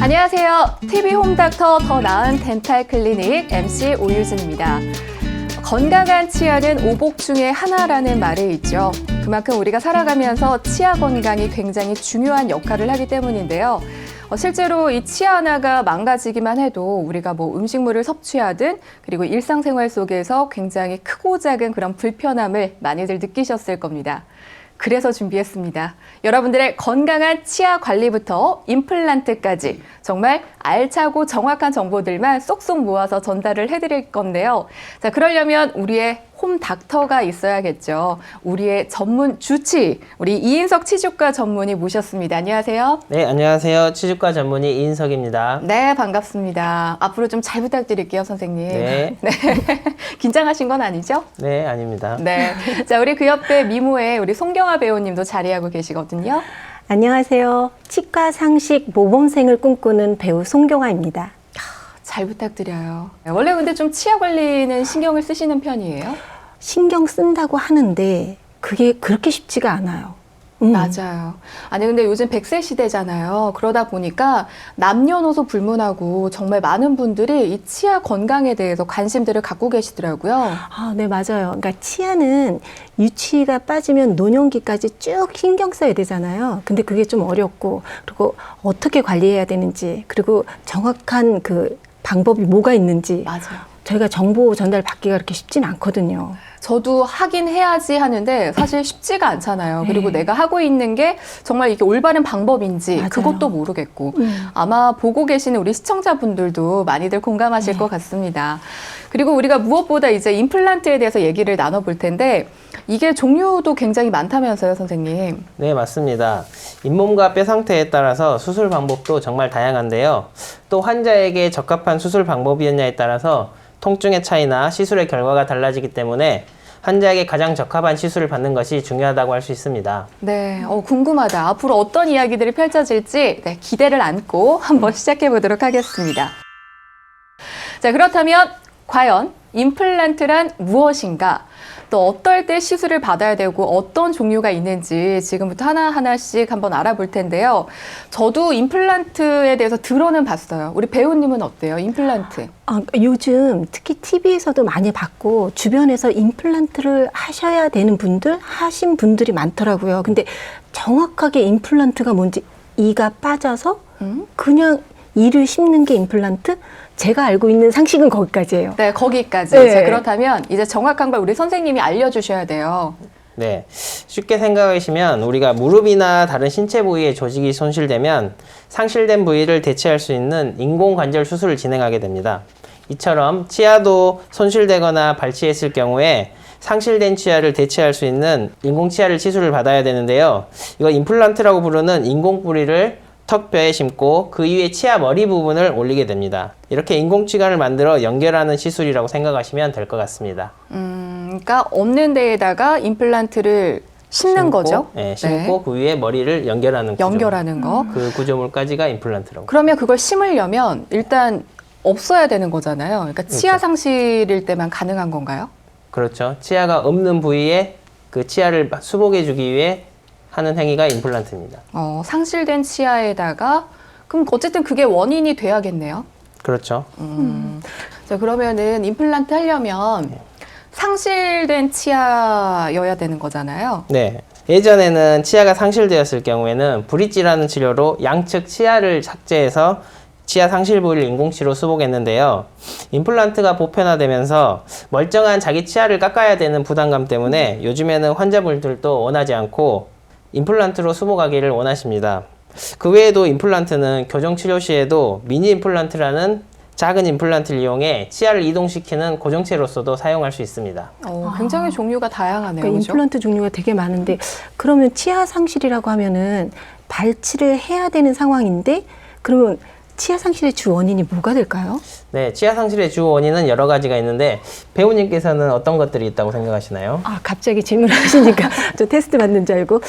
안녕하세요. TV 홈닥터 더 나은 덴탈 클리닉 MC 오유진입니다. 건강한 치아는 오복 중에 하나라는 말이 있죠. 그만큼 우리가 살아가면서 치아 건강이 굉장히 중요한 역할을 하기 때문인데요. 실제로 이 치아 하나가 망가지기만 해도 우리가 음식물을 섭취하든 그리고 일상생활 속에서 굉장히 크고 작은 그런 불편함을 많이들 느끼셨을 겁니다. 그래서 준비했습니다. 여러분들의 건강한 치아 관리부터 임플란트까지 정말 알차고 정확한 정보들만 쏙쏙 모아서 전달을 해드릴 건데요. 자, 그러려면 우리의 홈닥터가 있어야겠죠. 우리의 전문 주치, 우리 이인석 치주과 전문의 모셨습니다. 안녕하세요. 네, 안녕하세요. 치주과 전문의 이인석입니다. 네, 반갑습니다. 앞으로 좀 잘 부탁드릴게요, 선생님. 네. 네. 긴장하신 건 아니죠? 네, 아닙니다. 네. 자, 우리 그 옆에 미모에 우리 송경아 배우님도 자리하고 계시거든요. 안녕하세요. 치과 상식 모범생을 꿈꾸는 배우 송경아입니다. 잘 부탁드려요. 원래 근데 좀 치아 관리는 신경을 쓰시는 편이에요? 신경 쓴다고 하는데 그게 그렇게 쉽지가 않아요. 맞아요. 아니 근데 요즘 100세 시대잖아요. 그러다 보니까 남녀노소 불문하고 정말 많은 분들이 이 치아 건강에 대해서 관심들을 갖고 계시더라고요. 아, 네, 맞아요. 그러니까 치아는 유치가 빠지면 노년기까지 쭉 신경 써야 되잖아요. 근데 그게 좀 어렵고, 그리고 어떻게 관리해야 되는지, 그리고 정확한 그 방법이 뭐가 있는지 맞아요. 저희가 정보 전달 받기가 그렇게 쉽진 않거든요. 저도 하긴 해야지 하는데 사실 쉽지가 않잖아요. 네. 그리고 내가 하고 있는 게 정말 이게 올바른 방법인지 맞아요. 그것도 모르겠고 아마 보고 계시는 우리 시청자분들도 많이들 공감하실 것 같습니다. 그리고 우리가 무엇보다 이제 임플란트에 대해서 얘기를 나눠볼 텐데 이게 종류도 굉장히 많다면서요, 선생님. 네, 맞습니다. 잇몸과 뼈 상태에 따라서 수술 방법도 정말 다양한데요. 또 환자에게 적합한 수술 방법이었냐에 따라서 통증의 차이나 시술의 결과가 달라지기 때문에 환자에게 가장 적합한 시술을 받는 것이 중요하다고 할 수 있습니다. 네, 궁금하다. 앞으로 어떤 이야기들이 펼쳐질지 기대를 안고 한번 시작해 보도록 하겠습니다. 자, 그렇다면 과연 임플란트란 무엇인가? 또 어떨 때 시술을 받아야 되고 어떤 종류가 있는지 지금부터 하나하나씩 한번 알아볼 텐데요. 저도 임플란트에 대해서 들어는 봤어요. 우리 배우님은 어때요? 임플란트. 요즘 특히 TV에서도 많이 봤고 주변에서 임플란트를 하셔야 되는 분들, 하신 분들이 많더라고요. 근데 정확하게 임플란트가 뭔지 이가 빠져서 그냥 이를 심는 게 임플란트? 제가 알고 있는 상식은 거기까지예요. 네, 거기까지. 네. 자, 그렇다면 이제 정확한 걸 우리 선생님이 알려주셔야 돼요. 네, 쉽게 생각하시면 우리가 무릎이나 다른 신체 부위의 조직이 손실되면 상실된 부위를 대체할 수 있는 인공관절 수술을 진행하게 됩니다. 이처럼 치아도 손실되거나 발치했을 경우에 상실된 치아를 대체할 수 있는 인공치아를 시술을 받아야 되는데요. 이거 임플란트라고 부르는 인공뿌리를 턱뼈에 심고 그 위에 치아 머리 부분을 올리게 됩니다. 이렇게 인공치관을 만들어 연결하는 시술이라고 생각하시면 될 것 같습니다. 그러니까 없는 데에다가 임플란트를 심는 거죠? 네, 심고 그 위에 머리를 연결하는 구조. 연결하는 거. 그 구조물까지가 임플란트라고. 그러면 그걸 심으려면 일단 없어야 되는 거잖아요. 그러니까 치아 그렇죠. 상실일 때만 가능한 건가요? 그렇죠. 치아가 없는 부위에 그 치아를 수복해 주기 위해 하는 행위가 임플란트입니다. 상실된 치아에다가 그럼 어쨌든 그게 원인이 돼야겠네요. 그렇죠. 자, 그러면은 임플란트 하려면 상실된 치아여야 되는 거잖아요. 네. 예전에는 치아가 상실되었을 경우에는 브릿지라는 치료로 양측 치아를 삭제해서 치아 상실 부위를 인공치로 수복했는데요. 임플란트가 보편화되면서 멀쩡한 자기 치아를 깎아야 되는 부담감 때문에 요즘에는 환자분들도 원하지 않고 임플란트로 수복하기를 원하십니다. 그 외에도 임플란트는 교정치료 시에도 미니 임플란트라는 작은 임플란트를 이용해 치아를 이동시키는 고정체로서도 사용할 수 있습니다. 굉장히 종류가 다양하네요. 그러니까 그죠? 임플란트 종류가 되게 많은데 그러면 치아 상실이라고 하면은 발치를 해야 되는 상황인데 그러면 치아 상실의 주 원인이 뭐가 될까요? 네, 치아 상실의 주 원인은 여러 가지가 있는데 배우님께서는 어떤 것들이 있다고 생각하시나요? 갑자기 질문을 하시니까 저 테스트 받는 줄 알고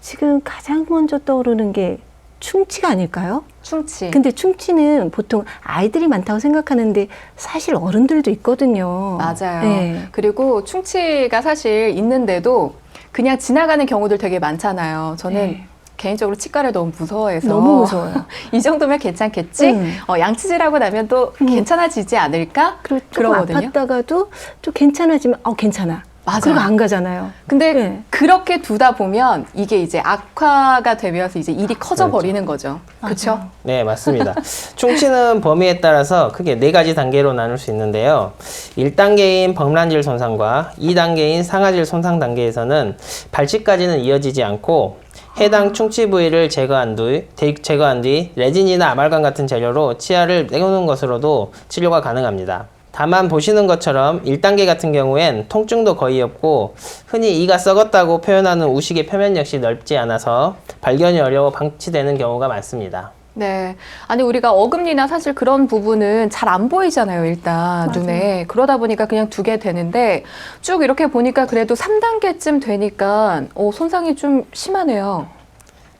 지금 가장 먼저 떠오르는 게 충치가 아닐까요? 충치. 근데 충치는 보통 아이들이 많다고 생각하는데 사실 어른들도 있거든요. 맞아요. 네. 그리고 충치가 사실 있는데도 그냥 지나가는 경우들 되게 많잖아요. 저는 네. 개인적으로 치과를 너무 무서워해서 너무 무서워요. 이 정도면 괜찮겠지? 양치질하고 나면 또 괜찮아지지 않을까? 그리고 조금 그러거든요. 아팠다가도 좀 괜찮아지면 괜찮아. 맞아요. 그리고 안 가잖아요. 근데 네. 그렇게 두다 보면 이게 이제 악화가 되면서 이제 일이 커져 그렇죠. 버리는 거죠. 그렇죠? 네, 맞습니다. 충치는 범위에 따라서 크게 4가지 단계로 나눌 수 있는데요. 1단계인 범란질 손상과 2단계인 상하질 손상 단계에서는 발치까지는 이어지지 않고 해당 충치 부위를 제거한 뒤 레진이나 아말감 같은 재료로 치아를 내놓는 것으로도 치료가 가능합니다. 다만 보시는 것처럼 1단계 같은 경우엔 통증도 거의 없고 흔히 이가 썩었다고 표현하는 우식의 표면 역시 넓지 않아서 발견이 어려워 방치되는 경우가 많습니다. 네. 아니, 우리가 어금니나 사실 그런 부분은 잘 안 보이잖아요, 일단 맞아요. 눈에. 그러다 보니까 그냥 두게 되는데 쭉 이렇게 보니까 그래도 3단계쯤 되니까 손상이 좀 심하네요.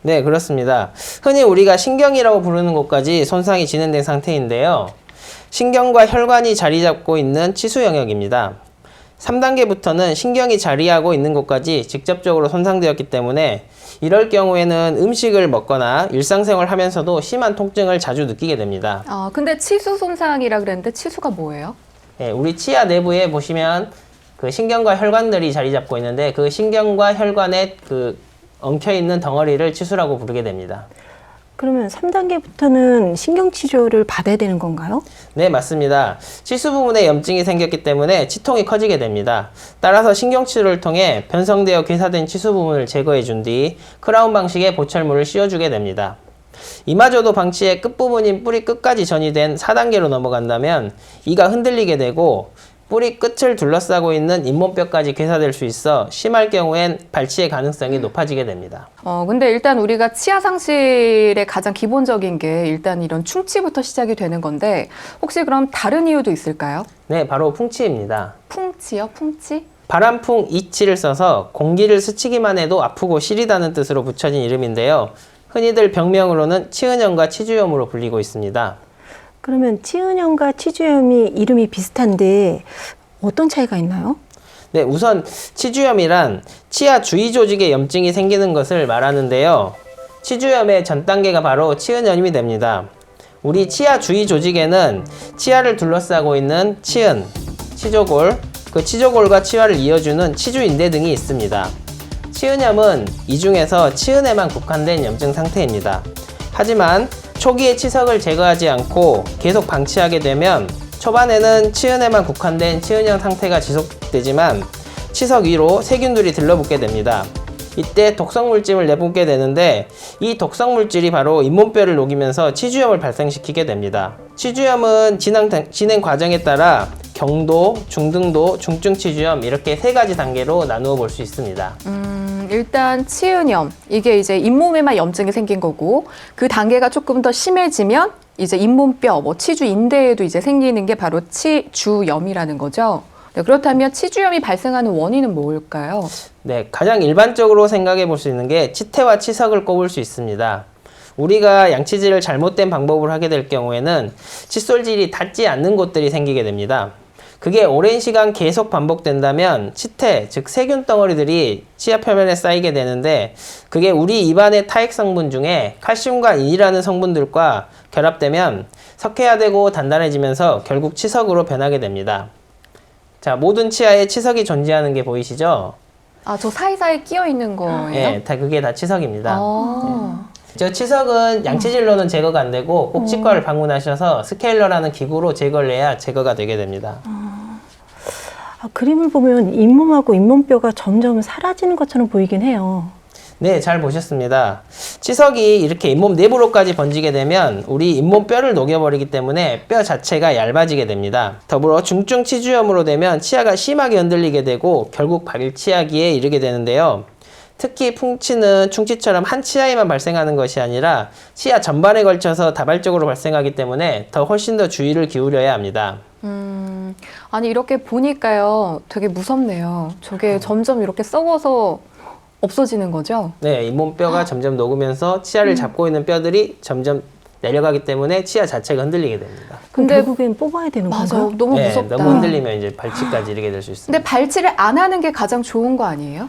네, 그렇습니다. 흔히 우리가 신경이라고 부르는 곳까지 손상이 진행된 상태인데요. 신경과 혈관이 자리 잡고 있는 치수 영역입니다. 3단계부터는 신경이 자리하고 있는 곳까지 직접적으로 손상되었기 때문에 이럴 경우에는 음식을 먹거나 일상생활 하면서도 심한 통증을 자주 느끼게 됩니다. 근데 치수 손상이라 그랬는데 치수가 뭐예요? 네, 우리 치아 내부에 보시면 그 신경과 혈관들이 자리 잡고 있는데 그 신경과 혈관에 그 엉켜있는 덩어리를 치수라고 부르게 됩니다. 그러면 3단계부터는 신경치료를 받아야 되는 건가요? 네, 맞습니다. 치수 부분에 염증이 생겼기 때문에 치통이 커지게 됩니다. 따라서 신경치료를 통해 변성되어 괴사된 치수 부분을 제거해 준 뒤 크라운 방식의 보철물을 씌워주게 됩니다. 이마저도 방치의 끝부분인 뿌리 끝까지 전이된 4단계로 넘어간다면 이가 흔들리게 되고 뿌리 끝을 둘러싸고 있는 잇몸뼈까지 괴사될 수 있어 심할 경우엔 발치의 가능성이 높아지게 됩니다. 근데 일단 우리가 치아 상실의 가장 기본적인 게 일단 이런 충치부터 시작이 되는 건데 혹시 그럼 다른 이유도 있을까요? 네, 바로 풍치입니다. 풍치요? 풍치? 바람풍 이치를 써서 공기를 스치기만 해도 아프고 시리다는 뜻으로 붙여진 이름인데요. 흔히들 병명으로는 치은염과 치주염으로 불리고 있습니다. 그러면 치은염과 치주염이 이름이 비슷한데 어떤 차이가 있나요? 네, 우선 치주염이란 치아 주위 조직에 염증이 생기는 것을 말하는데요. 치주염의 전 단계가 바로 치은염이 됩니다. 우리 치아 주위 조직에는 치아를 둘러싸고 있는 치은, 치조골, 그 치조골과 치아를 이어주는 치주인대 등이 있습니다. 치은염은 이 중에서 치은에만 국한된 염증 상태입니다. 하지만 초기에 치석을 제거하지 않고 계속 방치하게 되면 초반에는 치은에만 국한된 치은형 상태가 지속되지만 치석 위로 세균들이 들러붙게 됩니다. 이때 독성물질을 내뿜게 되는데 이 독성물질이 바로 잇몸뼈를 녹이면서 치주염을 발생시키게 됩니다. 치주염은 진행 과정에 따라 경도, 중등도, 중증 치주염 이렇게 3가지 단계로 나누어 볼 수 있습니다. 일단 치은염, 이게 이제 잇몸에만 염증이 생긴 거고 그 단계가 조금 더 심해지면 이제 잇몸뼈, 치주 인대에도 이제 생기는 게 바로 치주염이라는 거죠. 네, 그렇다면 치주염이 발생하는 원인은 뭘까요? 네, 가장 일반적으로 생각해 볼 수 있는 게 치태와 치석을 꼽을 수 있습니다. 우리가 양치질을 잘못된 방법으로 하게 될 경우에는 칫솔질이 닿지 않는 곳들이 생기게 됩니다. 그게 오랜 시간 계속 반복된다면 치태, 즉 세균 덩어리들이 치아 표면에 쌓이게 되는데 그게 우리 입안의 타액 성분 중에 칼슘과 인이라는 성분들과 결합되면 석회화되고 단단해지면서 결국 치석으로 변하게 됩니다. 자, 모든 치아에 치석이 존재하는 게 보이시죠? 저 사이사이 끼어 있는 거예요? 네, 그게 다 치석입니다. 아. 저 치석은 양치질로는 제거가 안 되고 꼭 치과를 방문하셔서 스케일러라는 기구로 제거를 해야 제거가 되게 됩니다. 그림을 보면 잇몸하고 잇몸뼈가 점점 사라지는 것처럼 보이긴 해요. 네, 잘 보셨습니다. 치석이 이렇게 잇몸 내부로까지 번지게 되면 우리 잇몸뼈를 녹여버리기 때문에 뼈 자체가 얇아지게 됩니다. 더불어 중증 치주염으로 되면 치아가 심하게 흔들리게 되고 결국 발치하기에 이르게 되는데요. 특히 풍치는 충치처럼 한 치아에만 발생하는 것이 아니라 치아 전반에 걸쳐서 다발적으로 발생하기 때문에 훨씬 더 주의를 기울여야 합니다. 아니 이렇게 보니까요 되게 무섭네요. 저게 점점 이렇게 썩어서 없어지는 거죠? 네, 잇몸뼈가 점점 녹으면서 치아를 잡고 있는 뼈들이 점점 내려가기 때문에 치아 자체가 흔들리게 됩니다. 근데 근데 결국엔 뽑아야 되는 맞아, 건가요? 너무 네, 무섭다. 너무 흔들리면 이제 발치까지 이르게 될 수 있습니다. 근데 발치를 안 하는 게 가장 좋은 거 아니에요?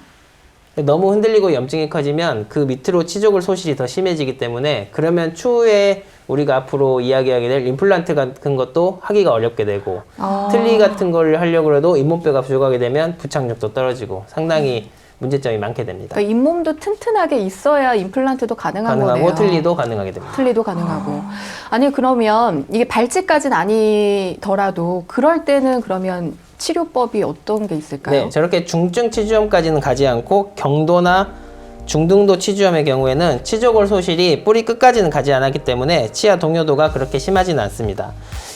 너무 흔들리고 염증이 커지면 그 밑으로 치조골 소실이 더 심해지기 때문에 그러면 추후에 우리가 앞으로 이야기하게 될 임플란트 같은 것도 하기가 어렵게 되고 틀니 같은 걸 하려고 해도 잇몸뼈가 부족하게 되면 부착력도 떨어지고 상당히 문제점이 많게 됩니다. 그러니까 잇몸도 튼튼하게 있어야 임플란트도 가능한 가능하고 거네요. 틀니도 가능하게 됩니다. 틀니도 가능하고. 아니 그러면 이게 발치까지는 아니더라도 그럴 때는 그러면 치료법이 어떤 게 있을까요? 네, 저렇게 중증 치주염까지는 가지 않고 경도나 중등도 치주염의 경우에는 치조골 소실이 뿌리 끝까지는 가지 않았기 때문에 치아 동요도가 그렇게 심하지는 않습니다.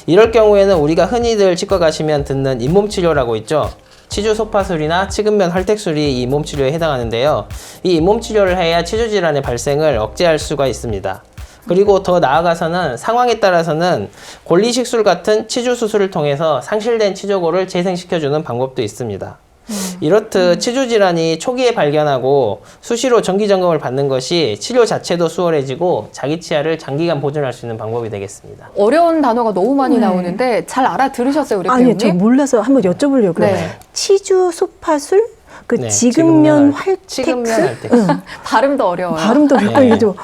이럴 경우에는 우리가 흔히들 치과 가시면 듣는 잇몸 치료라고 있죠. 치주 소파술이나 치근면 활택술이 이 잇몸 치료에 해당하는데요. 이 잇몸 치료를 해야 치주 질환의 발생을 억제할 수가 있습니다. 그리고 더 나아가서는 상황에 따라서는 골리식술 같은 치주 수술을 통해서 상실된 치조골을 재생시켜주는 방법도 있습니다. 이렇듯 치주 질환이 초기에 발견하고 수시로 정기 점검을 받는 것이 치료 자체도 수월해지고 자기 치아를 장기간 보존할 수 있는 방법이 되겠습니다. 어려운 단어가 너무 많이 네. 나오는데 잘 알아들으셨어요, 우리 아니요, 저 배우님? 몰라서 한번 여쭤보려고요. 네. 치주 소파술? 그 네, 지근면 치근면 활텍스? 활텍스. 발음도 어려워요. 발음도 네. 아니 그죠.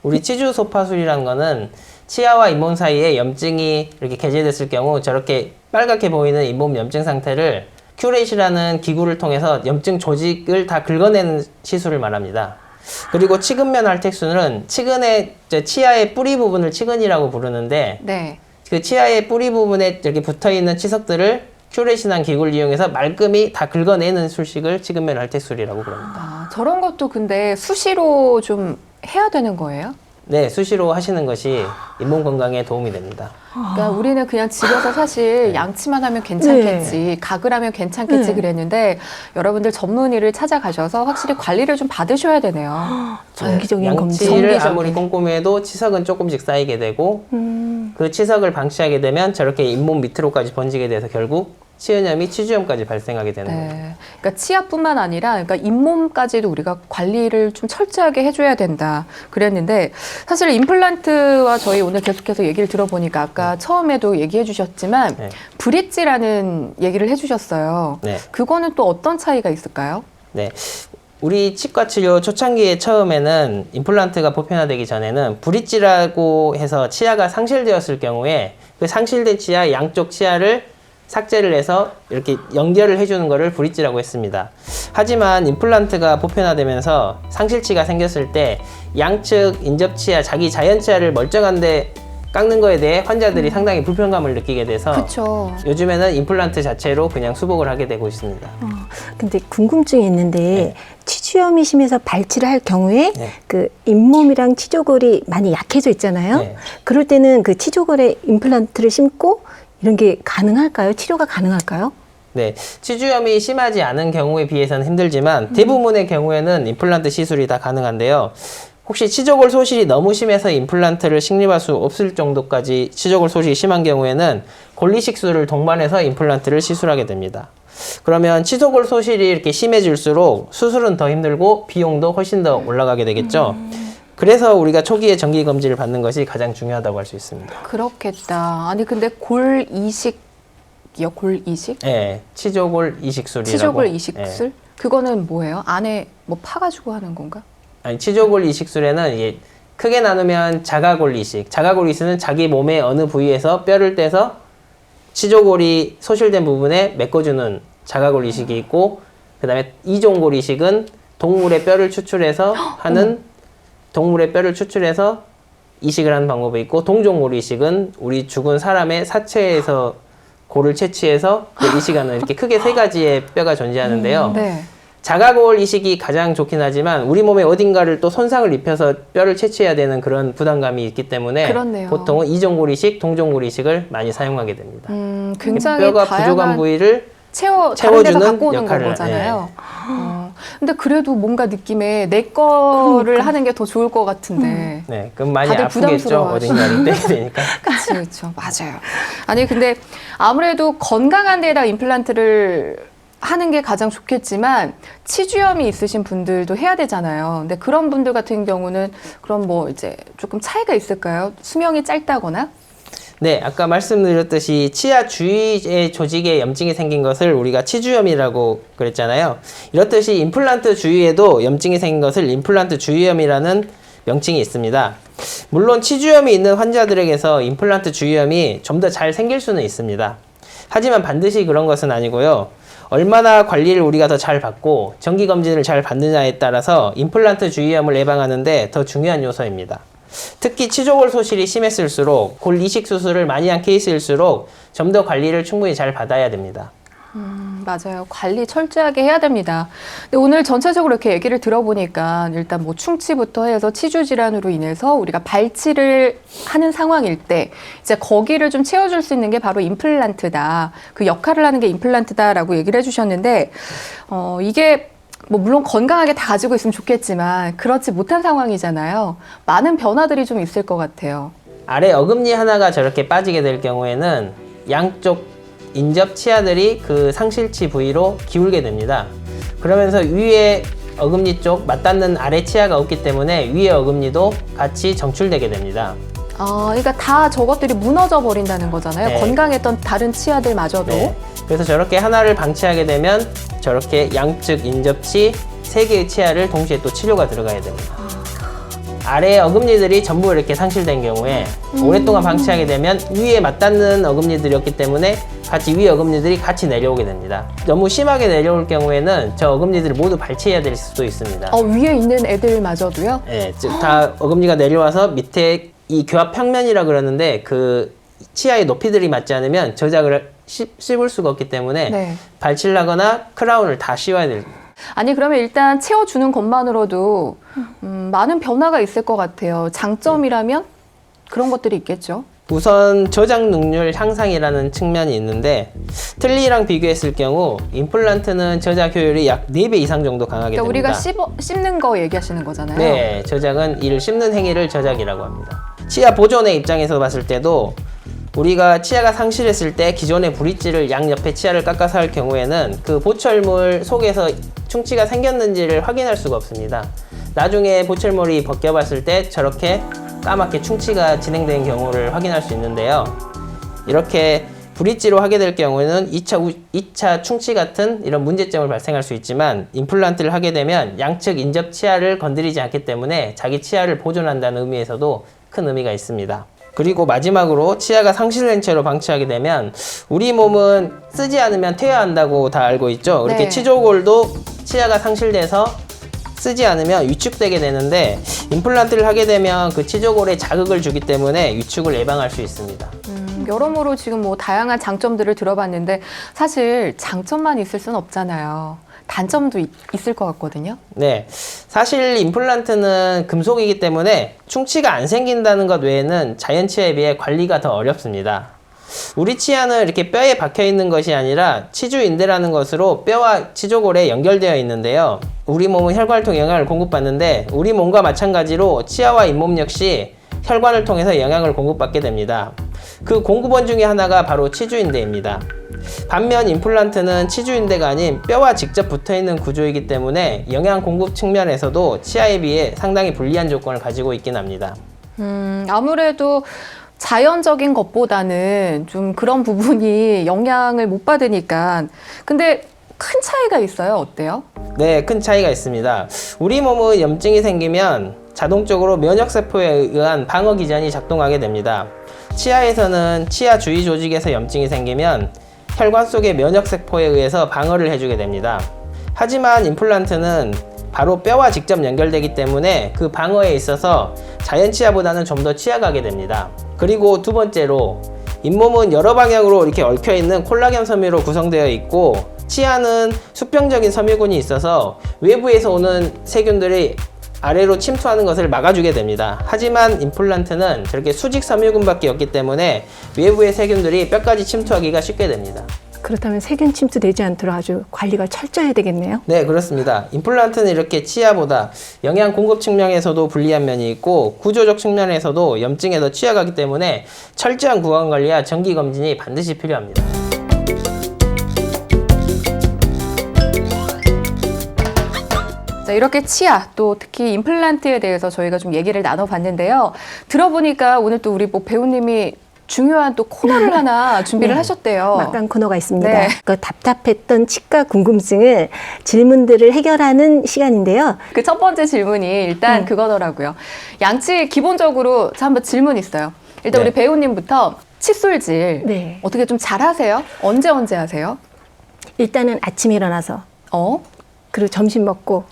우리 치주 소파술이라는 거는 치아와 잇몸 사이에 염증이 이렇게 개재됐을 경우 저렇게 빨갛게 보이는 잇몸 염증 상태를 큐레이시라는 기구를 통해서 염증 조직을 다 긁어내는 시술을 말합니다. 그리고 치근면 활텍수는 치근의 치아의 뿌리 부분을 치근이라고 부르는데 네. 그 치아의 뿌리 부분에 이렇게 붙어있는 치석들을 큐레이시한 기구를 이용해서 말끔히 다 긁어내는 술식을 치근면 활텍술이라고 부릅니다. 아, 저런 것도 근데 수시로 좀 해야 되는 거예요? 네, 수시로 하시는 것이 잇몸 건강에 도움이 됩니다. 그러니까 우리는 그냥 집에서 사실 양치만 하면 괜찮겠지, 각을 하면 괜찮겠지 네. 그랬는데 여러분들 전문의를 찾아가셔서 확실히 관리를 좀 받으셔야 되네요. 정기적인 검진. 양치를 정기적인. 아무리 꼼꼼히 해도 치석은 조금씩 쌓이게 되고 그 치석을 방치하게 되면 저렇게 잇몸 밑으로까지 번지게 돼서 결국 치은염이 치주염까지 발생하게 되는 겁니다. 네. 그러니까 치아뿐만 아니라 그러니까 잇몸까지도 우리가 관리를 좀 철저하게 해줘야 된다 그랬는데 사실 임플란트와 저희 오늘 계속해서 얘기를 들어보니까 아까 처음에도 얘기해 주셨지만 네. 브릿지라는 얘기를 해주셨어요. 네. 그거는 또 어떤 차이가 있을까요? 네. 우리 치과 치료 초창기에 처음에는 임플란트가 보편화되기 전에는 브릿지라고 해서 치아가 상실되었을 경우에 그 상실된 치아 양쪽 치아를 삭제를 해서 이렇게 연결을 해주는 것을 브릿지라고 했습니다. 하지만 임플란트가 보편화되면서 상실치가 생겼을 때 양측 인접치아, 자기 자연치아를 멀쩡한데 깎는 거에 대해 환자들이 상당히 불편감을 느끼게 돼서 그렇죠. 요즘에는 임플란트 자체로 그냥 수복을 하게 되고 있습니다. 근데 궁금증이 있는데 네. 치주염이 심해서 발치를 할 경우에 네. 그 잇몸이랑 치조골이 많이 약해져 있잖아요. 네. 그럴 때는 그 치조골에 임플란트를 심고 이런 게 가능할까요? 치료가 가능할까요? 네, 치주염이 심하지 않은 경우에 비해서는 힘들지만 대부분의 경우에는 임플란트 시술이 다 가능한데요. 혹시 치조골 소실이 너무 심해서 임플란트를 식립할 수 없을 정도까지 치조골 소실이 심한 경우에는 골리식술을 동반해서 임플란트를 시술하게 됩니다. 그러면 치조골 소실이 이렇게 심해질수록 수술은 더 힘들고 비용도 훨씬 더 올라가게 되겠죠. 그래서 우리가 초기에 정기 검진을 받는 것이 가장 중요하다고 할 수 있습니다. 그렇겠다. 아니 근데 골 이식이요? 골 이식? 네, 치조골 이식술이라고. 치조골 이식술? 네. 그거는 뭐예요? 안에 뭐 파가지고 하는 건가? 아니, 치조골 이식술에는 이게 크게 나누면 자가골 이식. 자가골 이식은 자기 몸의 어느 부위에서 뼈를 떼서 치조골이 소실된 부분에 메꿔주는 자가골 이식이 있고, 그 다음에 이종골 이식은 동물의 뼈를 추출해서 하는 동물의 뼈를 추출해서 이식을 하는 방법이 있고, 동종골 이식은 우리 죽은 사람의 사체에서 골을 채취해서 그 이식하는 이렇게 크게 세 가지의 뼈가 존재하는데요. 네. 자가골 이식이 가장 좋긴 하지만 우리 몸의 어딘가를 또 손상을 입혀서 뼈를 채취해야 되는 그런 부담감이 있기 때문에 그렇네요. 보통은 이종골 이식, 동종골 이식을 많이 사용하게 됩니다. 굉장히 뼈가 부족한 다양한 부위를 다른 데서 채워주는 갖고 오는 역할을, 거잖아요. 근데 그래도 뭔가 느낌에 내 거를 하는 게 더 좋을 것 같은데. 네, 그럼 많이 다들 아프겠죠. 부담스러워하시죠. 어딘가를 떼게 되니까. 그렇죠, 그렇죠, 맞아요. 아니 근데 아무래도 건강한 데에다 임플란트를 하는 게 가장 좋겠지만 치주염이 있으신 분들도 해야 되잖아요. 근데 그런 분들 같은 경우는 그럼 뭐 이제 조금 차이가 있을까요? 수명이 짧다거나? 네, 아까 말씀드렸듯이 치아 주위의 조직에 염증이 생긴 것을 우리가 치주염이라고 그랬잖아요. 이렇듯이 임플란트 주위에도 염증이 생긴 것을 임플란트 주위염이라는 명칭이 있습니다. 물론 치주염이 있는 환자들에게서 임플란트 주위염이 좀 더 잘 생길 수는 있습니다. 하지만 반드시 그런 것은 아니고요. 얼마나 관리를 우리가 더 잘 받고 정기검진을 잘 받느냐에 따라서 임플란트 주위염을 예방하는 데 더 중요한 요소입니다. 특히 치조골 소실이 심했을수록 골 이식 수술을 많이 한 케이스일수록 좀 더 관리를 충분히 잘 받아야 됩니다. 맞아요. 관리 철저하게 해야 됩니다. 근데 오늘 전체적으로 이렇게 얘기를 들어보니까 일단 뭐 충치부터 해서 치주 질환으로 인해서 우리가 발치를 하는 상황일 때 이제 거기를 좀 채워줄 수 있는 게 바로 임플란트다. 그 역할을 하는 게 임플란트다라고 얘기를 해주셨는데 이게 뭐 물론 건강하게 다 가지고 있으면 좋겠지만 그렇지 못한 상황이잖아요. 많은 변화들이 좀 있을 것 같아요. 아래 어금니 하나가 저렇게 빠지게 될 경우에는 양쪽 인접 치아들이 그 상실치 부위로 기울게 됩니다. 그러면서 위에 어금니 쪽 맞닿는 아래 치아가 없기 때문에 위에 어금니도 같이 정출되게 됩니다. 그러니까 다 저것들이 무너져 버린다는 거잖아요. 네. 건강했던 다른 치아들마저도. 네. 그래서 저렇게 하나를 방치하게 되면 저렇게 양측 인접치 3개의 치아를 동시에 또 치료가 들어가야 됩니다. 아래 어금니들이 전부 이렇게 상실된 경우에 오랫동안 방치하게 되면 위에 맞닿는 어금니들이었기 때문에 같이 위 어금니들이 같이 내려오게 됩니다. 너무 심하게 내려올 경우에는 저 어금니들을 모두 발치해야 될 수도 있습니다. 위에 있는 애들마저도요? 네, 즉 다 어금니가 내려와서 밑에 이 교합 평면이라 그러는데 그 치아의 높이들이 맞지 않으면 저작을 씹을 수가 없기 때문에 네. 발치를 하거나 크라운을 다 씌워야 됩니다. 아니 그러면 일단 채워주는 것만으로도 많은 변화가 있을 것 같아요. 장점이라면 그런 것들이 있겠죠. 우선 저장 능률 향상이라는 측면이 있는데 틀니랑 비교했을 경우 임플란트는 저작 효율이 약 4배 이상 정도 강하게 그러니까 됩니다. 우리가 씹는 거 얘기하시는 거잖아요. 네, 저작은 이를 씹는 행위를 저작이라고 합니다. 치아 보존의 입장에서 봤을 때도 우리가 치아가 상실했을 때 기존의 브릿지를 양옆에 치아를 깎아서 할 경우에는 그 보철물 속에서 충치가 생겼는지를 확인할 수가 없습니다. 나중에 보철물이 벗겨봤을 때 저렇게 까맣게 충치가 진행된 경우를 확인할 수 있는데요. 이렇게 브릿지로 하게 될 경우에는 2차 충치 같은 이런 문제점을 발생할 수 있지만 임플란트를 하게 되면 양측 인접 치아를 건드리지 않기 때문에 자기 치아를 보존한다는 의미에서도 큰 의미가 있습니다. 그리고 마지막으로 치아가 상실된 채로 방치하게 되면 우리 몸은 쓰지 않으면 퇴화한다고 다 알고 있죠. 이렇게 네. 치조골도 치아가 상실돼서 쓰지 않으면 위축되게 되는데 임플란트를 하게 되면 그 치조골에 자극을 주기 때문에 위축을 예방할 수 있습니다. 여러모로 지금 뭐 다양한 장점들을 들어봤는데 사실 장점만 있을 수는 없잖아요. 단점도 있을 것 같거든요. 네, 사실 임플란트는 금속이기 때문에 충치가 안 생긴다는 것 외에는 자연 치아에 비해 관리가 더 어렵습니다. 우리 치아는 이렇게 뼈에 박혀 있는 것이 아니라 치주인대라는 것으로 뼈와 치조골에 연결되어 있는데요. 우리 몸은 혈관을 통해 영향을 공급받는데 우리 몸과 마찬가지로 치아와 잇몸 역시 혈관을 통해서 영향을 공급받게 됩니다. 그 공급원 중에 하나가 바로 치주인대입니다. 반면 임플란트는 치주인대가 아닌 뼈와 직접 붙어있는 구조이기 때문에 영양 공급 측면에서도 치아에 비해 상당히 불리한 조건을 가지고 있긴 합니다. 아무래도 자연적인 것보다는 좀 그런 부분이 영향을 못 받으니까. 근데 큰 차이가 있어요. 어때요? 네, 큰 차이가 있습니다. 우리 몸은 염증이 생기면 자동적으로 면역세포에 의한 방어기전이 작동하게 됩니다. 치아에서는 치아 주위 조직에서 염증이 생기면 혈관 속의 면역세포에 의해서 방어를 해주게 됩니다. 하지만 임플란트는 바로 뼈와 직접 연결되기 때문에 그 방어에 있어서 자연 치아보다는 좀 더 취약하게 됩니다. 그리고 두 번째로 잇몸은 여러 방향으로 이렇게 얽혀있는 콜라겐 섬유로 구성되어 있고 치아는 수평적인 섬유군이 있어서 외부에서 오는 세균들이 아래로 침투하는 것을 막아주게 됩니다. 하지만 임플란트는 저렇게 수직 섬유군밖에 없기 때문에 외부의 세균들이 뼈까지 침투하기가 쉽게 됩니다. 그렇다면 세균 침투되지 않도록 아주 관리가 철저해야 되겠네요. 네, 그렇습니다. 임플란트는 이렇게 치아보다 영양 공급 측면에서도 불리한 면이 있고 구조적 측면에서도 염증에 더 취약하기 때문에 철저한 구강관리와 정기검진이 반드시 필요합니다. 자, 이렇게 치아 또 특히 임플란트에 대해서 저희가 좀 얘기를 나눠봤는데요. 들어보니까 오늘 또 우리 뭐 배우님이 중요한 또 코너를 하나 준비를 네. 하셨대요. 막간 코너가 있습니다. 네. 그 답답했던 치과 궁금증을 질문들을 해결하는 시간인데요. 그 첫 번째 질문이 일단 그거더라고요. 양치 기본적으로 저 한번 질문 있어요. 일단 네. 우리 배우님부터 칫솔질 네. 어떻게 좀 잘하세요? 언제 하세요? 일단은 아침에 일어나서 그리고 점심 먹고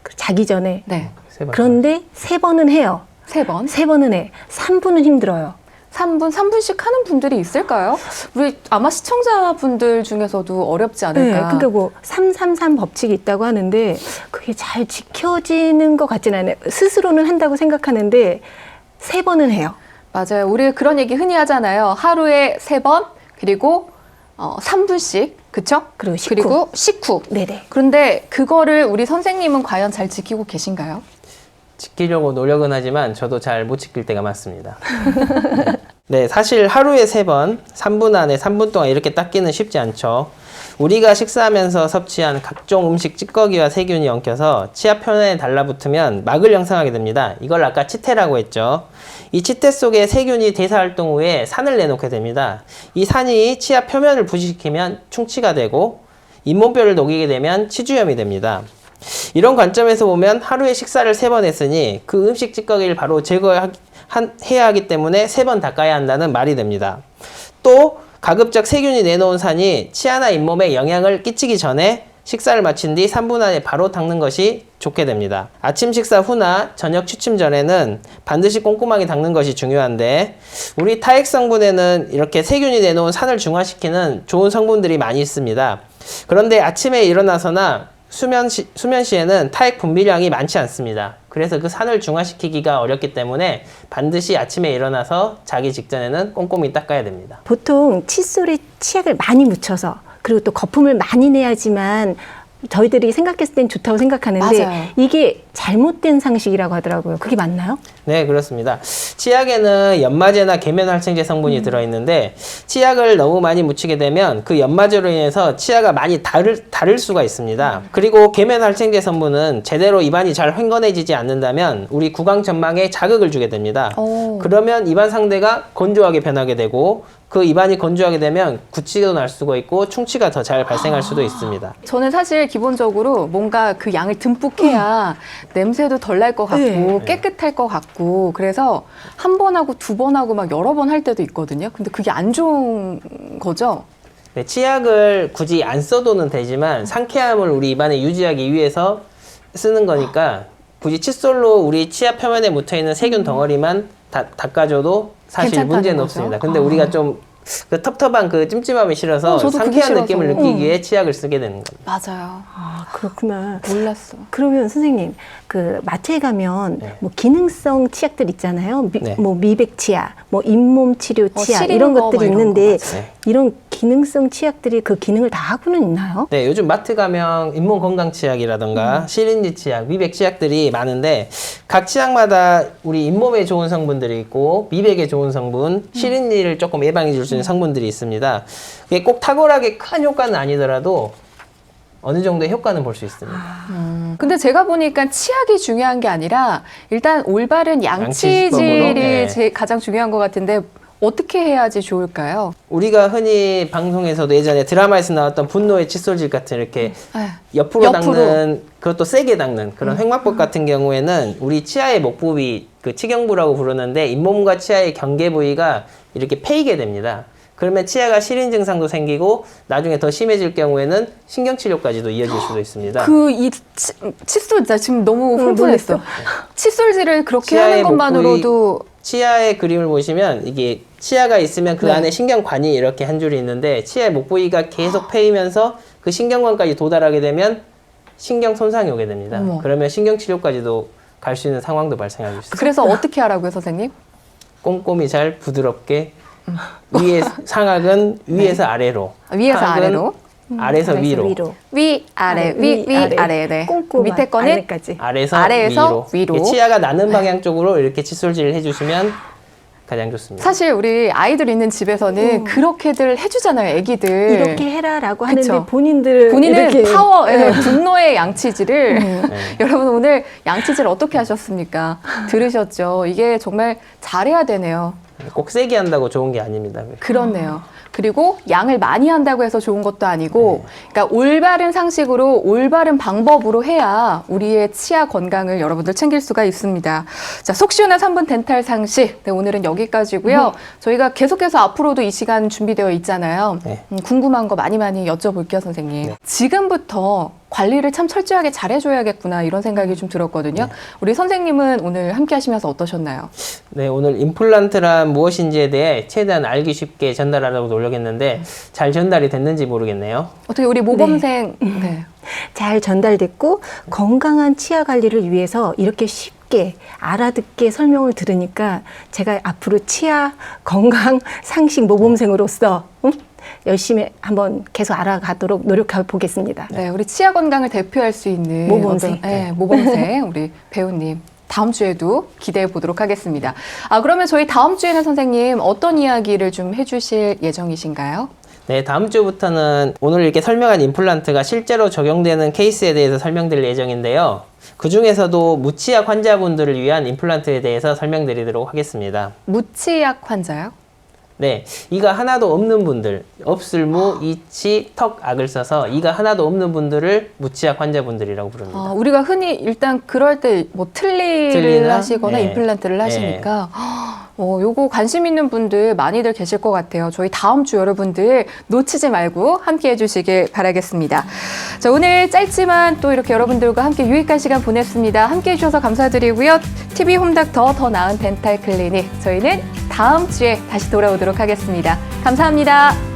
그리고 자기 전에 네. 세 번. 그런데 3번은 해요. 3번. 3번은 해. 3분은 힘들어요. 3분씩 하는 분들이 있을까요? 우리 아마 시청자분들 중에서도 어렵지 않을까. 네, 그러니까 뭐 333 법칙이 있다고 하는데 그게 잘 지켜지는 것 같지는 않아요. 스스로는 한다고 생각하는데 3번은 해요. 맞아요. 우리 그런 얘기 흔히 하잖아요. 하루에 3번 그리고 3분씩 그쵸? 그리고 식후. 그리고 식후. 네네. 그런데 그거를 우리 선생님은 과연 잘 지키고 계신가요? 지키려고 노력은 하지만 저도 잘 못 지킬 때가 많습니다. 네, 사실 하루에 3번, 3분 안에 3분 동안 이렇게 닦기는 쉽지 않죠. 우리가 식사하면서 섭취한 각종 음식 찌꺼기와 세균이 엉켜서 치아 표면에 달라붙으면 막을 형성하게 됩니다. 이걸 아까 치태라고 했죠. 이 치태 속에 세균이 대사활동 후에 산을 내놓게 됩니다. 이 산이 치아 표면을 부식시키면 충치가 되고 잇몸뼈를 녹이게 되면 치주염이 됩니다. 이런 관점에서 보면 하루에 식사를 3번 했으니 그 음식 찌꺼기를 바로 제거해야 하기 때문에 3번 닦아야 한다는 말이 됩니다. 또 가급적 세균이 내놓은 산이 치아나 잇몸에 영향을 끼치기 전에 식사를 마친 뒤 3분 안에 바로 닦는 것이 좋게 됩니다. 아침 식사 후나 저녁 취침 전에는 반드시 꼼꼼하게 닦는 것이 중요한데 우리 타액 성분에는 이렇게 세균이 내놓은 산을 중화시키는 좋은 성분들이 많이 있습니다. 그런데 아침에 일어나서나 수면 시에는 타액 분비량이 많지 않습니다. 그래서 그 산을 중화시키기가 어렵기 때문에 반드시 아침에 일어나서 자기 직전에는 꼼꼼히 닦아야 됩니다. 보통 칫솔에 치약을 많이 묻혀서 그리고 또 거품을 많이 내야지만 저희들이 생각했을 땐 좋다고 생각하는데 맞아요. 이게 잘못된 상식이라고 하더라고요. 그게 맞나요? 네, 그렇습니다. 치약에는 연마제나 계면활성제 성분이 들어있는데 치약을 너무 많이 묻히게 되면 그 연마제로 인해서 치아가 많이 다를 수가 있습니다. 그리고 계면활성제 성분은 제대로 입안이 잘 헹궈내지지 않는다면 우리 구강 전망에 자극을 주게 됩니다. 그러면 입안 상대가 건조하게 변하게 되고 그 입안이 건조하게 되면 구취도 날 수가 있고 충치가 더 잘 발생할 수도 있습니다. 저는 사실 기본적으로 뭔가 그 양을 듬뿍 해야 냄새도 덜 날 것 같고 네. 깨끗할 것 같고 그래서 한 번 하고 2번 하고 막 여러 번 할 때도 있거든요. 근데 그게 안 좋은 거죠? 네, 치약을 굳이 안 써도는 되지만 상쾌함을 우리 입안에 유지하기 위해서 쓰는 거니까 굳이 칫솔로 우리 치아 표면에 묻어있는 세균 덩어리만 닦아줘도 사실 괜찮다는 문제는 거죠? 없습니다. 근데 우리가 좀 그 텁텁한 그 찜찜함이 싫어서 저도 그게 상쾌한 싫어서. 느낌을 느끼기 위해 치약을 쓰게 되는 겁니다. 맞아요. 아, 그렇구나. 몰랐어. 그러면 선생님, 그 마트에 가면 네. 뭐 기능성 치약들 있잖아요. 네. 뭐 미백 치약, 뭐 잇몸 치료 치약 시린 이런 거, 것들이 뭐 이런 있는데 거 네. 이런 기능성 치약들이 그 기능을 다 하고는 있나요? 네, 요즘 마트 가면 잇몸 건강 치약이라던가 시린지 치약, 미백 치약들이 많은데 각 치약마다 우리 잇몸에 좋은 성분들이 있고 미백에 좋은 성분, 시린지를 조금 예방해 줄 수 있는 성분들이 있습니다. 그게 꼭 탁월하게 큰 효과는 아니더라도 어느 정도의 효과는 볼 수 있습니다. 근데 제가 보니까 치약이 중요한 게 아니라 일단 올바른 양치법으로? 양치질이 네. 가장 중요한 것 같은데 어떻게 해야지 좋을까요? 우리가 흔히 방송에서도 예전에 드라마에서 나왔던 분노의 칫솔질 같은 이렇게 옆으로 닦는 그것도 세게 닦는 그런 횡막법 같은 경우에는 우리 치아의 목부위 그 치경부라고 부르는데 잇몸과 치아의 경계 부위가 이렇게 패이게 됩니다. 그러면 치아가 시린 증상도 생기고 나중에 더 심해질 경우에는 신경치료까지도 이어질 수도 있습니다. 이 칫솔 나 지금 너무 흥분했어. 칫솔질을 그렇게 치아의 하는 것만으로도 치아의 그림을 보시면 이게 치아가 있으면 그 네. 안에 신경관이 이렇게 한 줄이 있는데 치아의 목부위가 계속 패이면서 그 신경관까지 도달하게 되면 신경 손상이 오게 됩니다. 어머. 그러면 신경치료까지도 갈 수 있는 상황도 발생할 수 있습니다. 그래서 어떻게 하라고요, 선생님? 꼼꼼히 잘 부드럽게 위에 상악은 위에서 아래로 위에서 하악은 아래로 아래에서 위로 위 아래 위 아래 네. 꼼꼼한 밑에 거는 아래까지. 아래에서 위로. 이게 치아가 나는 방향 쪽으로 이렇게 칫솔질을 해주시면 가장 좋습니다. 사실 우리 아이들 있는 집에서는 그렇게들 해주잖아요, 애기들. 이렇게 해라라고 그쵸. 하는데 본인은 본인은 파워, 네. 분노의 양치질을 네. 여러분 오늘 양치질 어떻게 하셨습니까? 들으셨죠? 이게 정말 잘해야 되네요. 꼭 세게 한다고 좋은 게 아닙니다. 그렇네요. 그리고 양을 많이 한다고 해서 좋은 것도 아니고, 그러니까 올바른 상식으로 올바른 방법으로 해야 우리의 치아 건강을 여러분들 챙길 수가 있습니다. 자, 속 시원한 3분 덴탈 상식. 네, 오늘은 여기까지고요. 저희가 계속해서 앞으로도 이 시간 준비되어 있잖아요. 네. 궁금한 거 많이 여쭤볼게요, 선생님. 네. 지금부터 관리를 참 철저하게 잘해줘야겠구나 이런 생각이 좀 들었거든요. 우리 선생님은 오늘 함께 하시면서 어떠셨나요? 네, 오늘 임플란트란 무엇인지에 대해 최대한 알기 쉽게 전달하려고 노력했는데 잘 전달이 됐는지 모르겠네요. 어떻게 우리 모범생 네. 잘 전달됐고 건강한 치아 관리를 위해서 이렇게 쉽게 알아듣게 설명을 들으니까 제가 앞으로 치아 건강 상식 모범생으로서 열심히 한번 계속 알아가도록 노력해 보겠습니다. 네, 우리 치아 건강을 대표할 수 있는 모범생. 모범생 우리 배우님 다음 주에도 기대해 보도록 하겠습니다. 그러면 저희 다음 주에는 선생님 어떤 이야기를 좀 해주실 예정이신가요? 네, 다음 주부터는 오늘 이렇게 설명한 임플란트가 실제로 적용되는 케이스에 대해서 설명드릴 예정인데요. 그 중에서도 무치약 환자분들을 위한 임플란트에 대해서 설명드리도록 하겠습니다. 무치약 환자요? 네, 이가 하나도 없는 분들, 없을무, 이치, 턱, 악을 써서 이가 하나도 없는 분들을 무치약 환자분들이라고 부릅니다. 우리가 흔히 일단 그럴 때 뭐 틀니를 틀니나? 하시거나 네. 임플란트를 하시니까 요거 관심 있는 분들 많이들 계실 것 같아요. 저희 다음 주 여러분들 놓치지 말고 함께 해주시길 바라겠습니다. 자, 오늘 짧지만 또 이렇게 여러분들과 함께 유익한 시간 보냈습니다. 함께 해주셔서 감사드리고요. TV 홈닥터 더 나은 덴탈 클리닉 저희는 다음 주에 다시 돌아오도록 하겠습니다. 감사합니다.